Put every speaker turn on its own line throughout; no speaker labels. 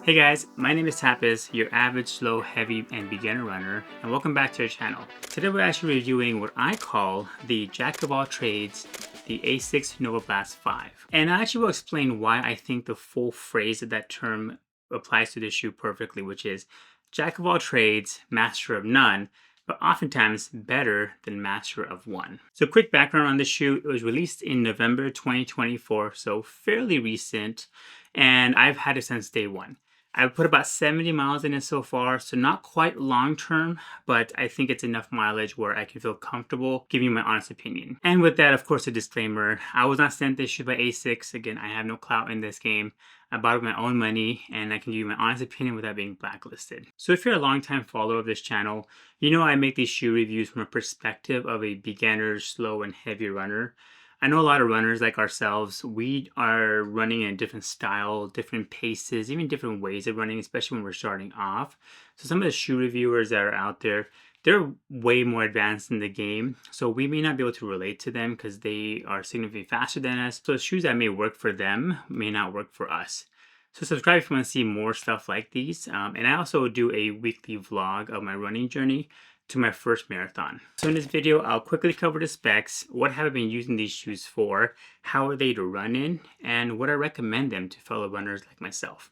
Hey guys, my name is Tapis, your average, slow, heavy, and beginner runner, and welcome back to our channel. Today we're actually reviewing what I call the Jack of all trades, the ASICS Novablast 5. And I actually will explain why I think the full phrase of that term applies to this shoe perfectly, which is Jack of all trades, master of none, but oftentimes better than master of one. So quick background on the shoe, it was released in November 2024, so fairly recent, and I've had it since day one. I've put about 70 miles in it so far, so not quite long term, but I think it's enough mileage where I can feel comfortable giving you my honest opinion. And with that, of course, a disclaimer, I was not sent this shoe by ASICS. Again, I have no clout in this game. I bought it with my own money, and I can give you my honest opinion without being blacklisted. So if you're a longtime follower of this channel, you know I make these shoe reviews from a perspective of a beginner, slow, and heavy runner. I know a lot of runners like ourselves, we are running in a different style, different paces, even different ways of running, especially when we're starting off. So some of the shoe reviewers that are out there, they're way more advanced in the game. So we may not be able to relate to them because they are significantly faster than us. So shoes that may work for them may not work for us. So subscribe if you want to see more stuff like these. And I also do a weekly vlog of my running journey to my first marathon. So in this video, I'll quickly cover the specs, what have I been using these shoes for, how are they to run in, and would I recommend them to fellow runners like myself.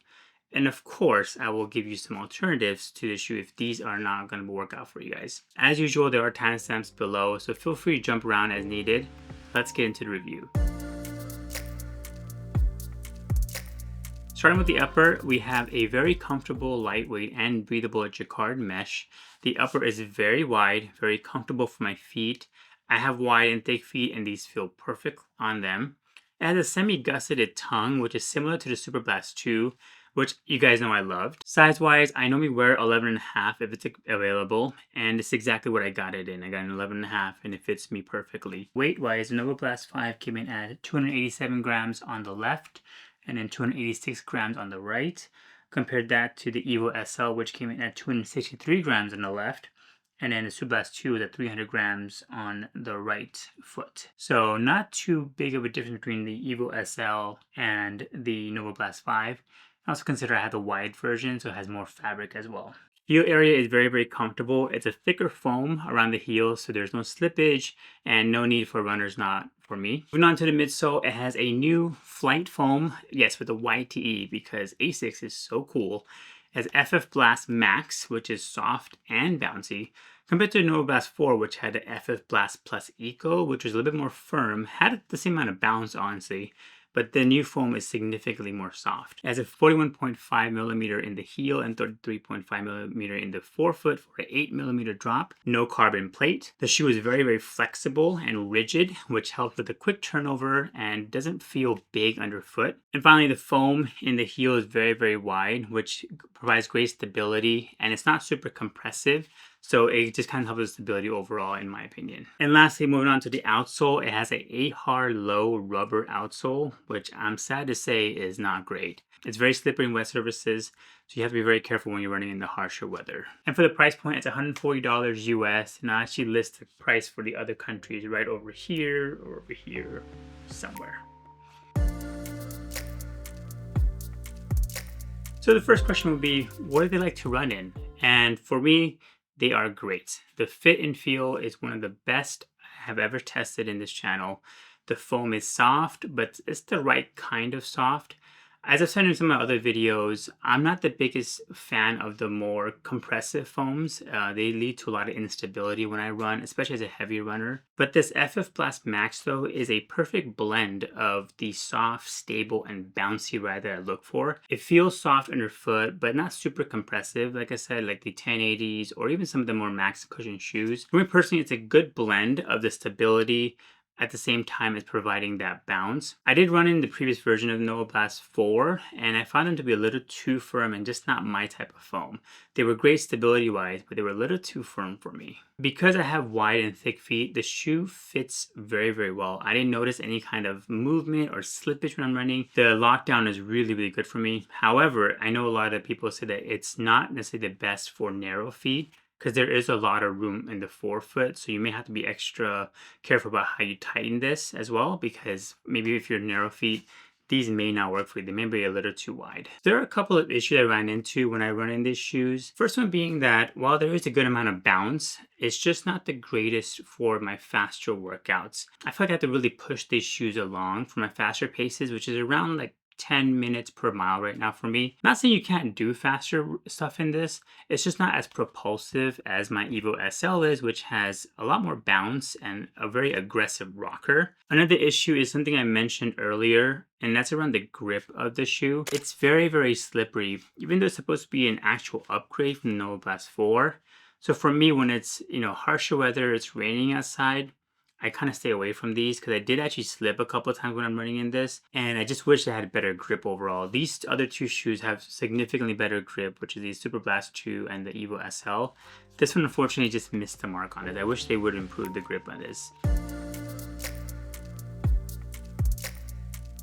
And of course, I will give you some alternatives to the shoe if these are not going to work out for you guys. As usual, there are timestamps below, so feel free to jump around as needed. Let's get into the review. Starting with the upper, we have a very comfortable, lightweight, and breathable jacquard mesh. The upper is very wide, very comfortable for my feet. I have wide and thick feet, and these feel perfect on them. It has a semi-gusseted tongue, which is similar to the Superblast 2, which you guys know I loved. Size-wise, I normally wear 11.5 if it's available, and it's exactly what I got it in. I got an 11.5, and it fits me perfectly. Weight-wise, the Novablast 5 came in at 287 grams on the left, and then 286 grams on the right. Compared that to the Evo SL, which came in at 263 grams on the left, and then the Superblast 2 was at 300 grams on the right foot. So not too big of a difference between the Evo SL and the Novablast 5. I also consider I have the wide version, so it has more fabric as well. Heel area is very, very comfortable. It's a thicker foam around the heel, so there's no slippage and no need for runners, not for me. Moving on to the midsole, it has a new flight foam, yes, with the YTE, because ASICS is so cool. It has FF Blast Max, which is soft and bouncy, compared to the Novablast 4, which had the FF Blast Plus Eco, which was a little bit more firm, had the same amount of bounce, honestly, but the new foam is significantly more soft. It has a 41.5 millimeter in the heel and 33.5 millimeter in the forefoot for an 8 millimeter drop. No carbon plate. The shoe is very, very flexible and rigid, which helps with the quick turnover and doesn't feel big underfoot. And finally, the foam in the heel is very, very wide, which provides great stability, and it's not super compressive. So it just kind of helps with stability overall, in my opinion. And lastly, moving on to the outsole, it has a AHAR low rubber outsole, which I'm sad to say is not great. It's very slippery in wet surfaces, so you have to be very careful when you're running in the harsher weather. And for the price point, it's $140 US, and I actually list the price for the other countries right over here or over here somewhere. So the first question would be, what do they like to run in? And for me, they are great. The fit and feel is one of the best I have ever tested in this channel. The foam is soft, but it's the right kind of soft. As I've said in some of my other videos, I'm not the biggest fan of the more compressive foams. They lead to a lot of instability when I run, especially as a heavy runner. But this FF Blast Max, though, is a perfect blend of the soft, stable, and bouncy ride that I look for. It feels soft underfoot, but not super compressive, like I said, like the 1080s or even some of the more max cushion shoes. For me personally, it's a good blend of the stability at the same time as providing that bounce. I did run in the previous version of Novablast 4, and I found them to be a little too firm and just not my type of foam. They were great stability-wise, but they were a little too firm for me. Because I have wide and thick feet, the shoe fits very, very well. I didn't notice any kind of movement or slippage when I'm running. The lockdown is really, really good for me. However, I know a lot of people say that it's not necessarily the best for narrow feet, because there is a lot of room in the forefoot, so you may have to be extra careful about how you tighten this as well, because maybe if you're narrow feet, these may not work for you. They may be a little too wide. There are a couple of issues I ran into when I run in these shoes. First one being that while there is a good amount of bounce, it's just not the greatest for my faster workouts. I feel like I have to really push these shoes along for my faster paces, which is around like 10 minutes per mile right now for me. Not saying you can't do faster stuff in this, it's just not as propulsive as my Evo SL is, which has a lot more bounce and a very aggressive rocker. Another issue is something I mentioned earlier, and that's around the grip of the shoe. It's very, very slippery, even though it's supposed to be an actual upgrade from the Novablast 4. So for me, when it's, harsher weather, it's raining outside, I kind of stay away from these because I did actually slip a couple of times when I'm running in this, and I just wish I had better grip overall. These other two shoes have significantly better grip, which is the Superblast 2 and the Evo SL. This one unfortunately just missed the mark on it. I wish they would improve the grip on this.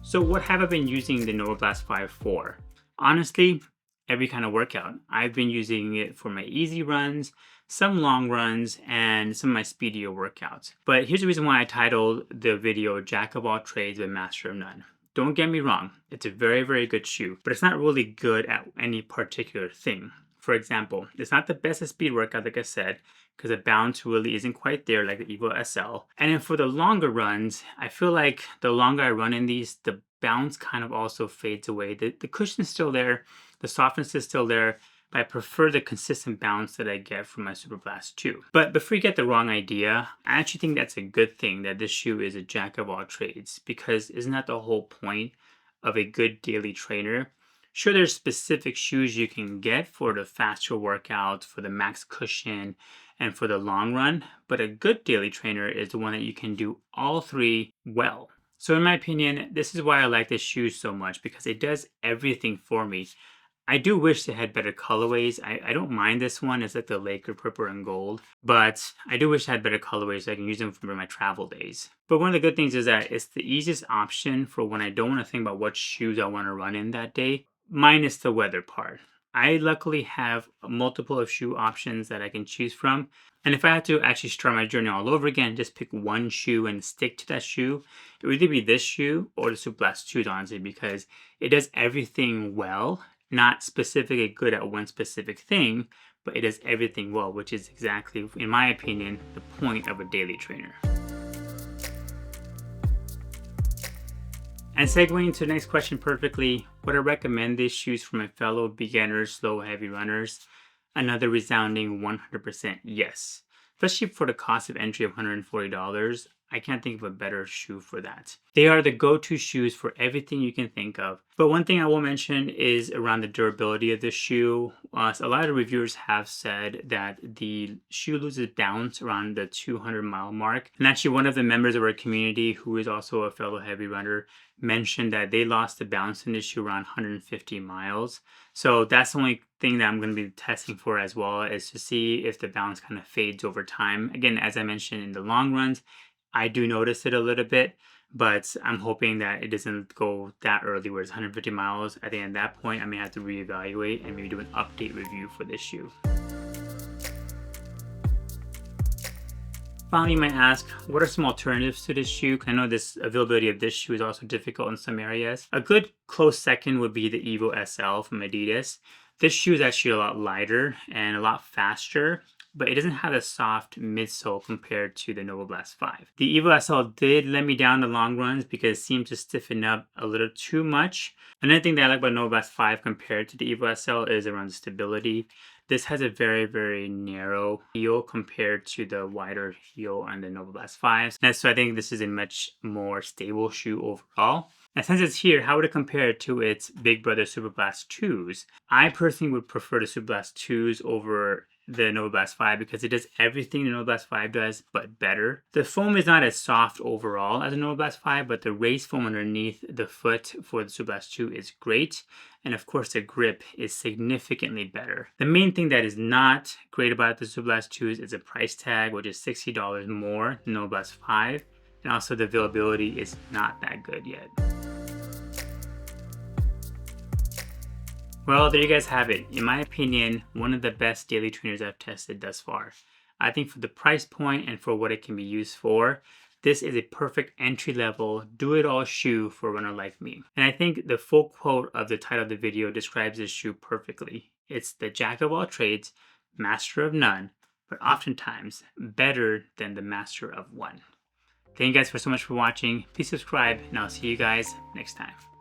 So what have I been using the Novablast 5 for? Honestly, every kind of workout. I've been using it for my easy runs, some long runs, and some of my speedier workouts. But here's the reason why I titled the video Jack of All Trades but Master of None. Don't get me wrong, it's a very, very good shoe, but it's not really good at any particular thing. For example, it's not the best at speed workout, like I said, because the bounce really isn't quite there like the Evo SL. And then for the longer runs, I feel like the longer I run in these, the bounce kind of also fades away. The cushion's still there, the softness is still there, but I prefer the consistent bounce that I get from my Superblast 2. But before you get the wrong idea, I actually think that's a good thing that this shoe is a jack of all trades, because isn't that the whole point of a good daily trainer? Sure, there's specific shoes you can get for the faster workouts, for the max cushion, and for the long run, but a good daily trainer is the one that you can do all three well. So in my opinion, this is why I like this shoe so much, because it does everything for me. I do wish they had better colorways. I don't mind this one. It's like the Laker purple and gold. But I do wish I had better colorways so I can use them for my travel days. But one of the good things is that it's the easiest option for when I don't want to think about what shoes I want to run in that day, minus the weather part. I luckily have multiple of shoe options that I can choose from. And if I had to actually start my journey all over again, just pick one shoe and stick to that shoe, it would either be this shoe or the Superblast 2, honestly, because it does everything well. Not specifically good at one specific thing, but it does everything well, which is exactly, in my opinion, the point of a daily trainer. And segueing to the next question perfectly, would I recommend these shoes for my fellow beginners, slow, heavy runners? Another resounding 100% yes. Especially for the cost of entry of $140. I can't think of a better shoe for that. They are the go-to shoes for everything you can think of. But one thing I will mention is around the durability of the shoe. A lot of reviewers have said that the shoe loses bounce around the 200-mile mark. And actually one of the members of our community, who is also a fellow heavy runner, mentioned that they lost the bounce in the shoe around 150 miles. So that's the only thing that I'm going to be testing for as well, is to see if the bounce kind of fades over time. Again, as I mentioned, in the long runs, I do notice it a little bit, but I'm hoping that it doesn't go that early where it's 150 miles. I think at that point, I may have to reevaluate and maybe do an update review for this shoe. Finally, you might ask, what are some alternatives to this shoe? I know this availability of this shoe is also difficult in some areas. A good close second would be the Evo SL from Adidas. This shoe is actually a lot lighter and a lot faster, but it doesn't have a soft midsole compared to the Novablast 5. The Evo SL did let me down the long runs because it seemed to stiffen up a little too much. Another thing that I like about Novablast 5 compared to the Evo SL is around stability. This has a very, very narrow heel compared to the wider heel on the Novablast 5. And so I think this is a much more stable shoe overall. And since it's here, how would it compare to its big brother Superblast 2s? I personally would prefer the Superblast 2s over the Novablast 5 because it does everything the Novablast 5 does, but better. The foam is not as soft overall as the Novablast 5, but the race foam underneath the foot for the Superblast 2 is great. And of course, the grip is significantly better. The main thing that is not great about the Superblast 2s is the price tag, which is $60 more than Novablast 5. And also the availability is not that good yet. Well, there you guys have it. In my opinion, one of the best daily trainers I've tested thus far. I think for the price point and for what it can be used for, this is a perfect entry-level, do-it-all shoe for a runner like me. And I think the full quote of the title of the video describes this shoe perfectly. It's the jack of all trades, master of none, but oftentimes better than the master of one. Thank you guys so much for watching. Please subscribe, and I'll see you guys next time.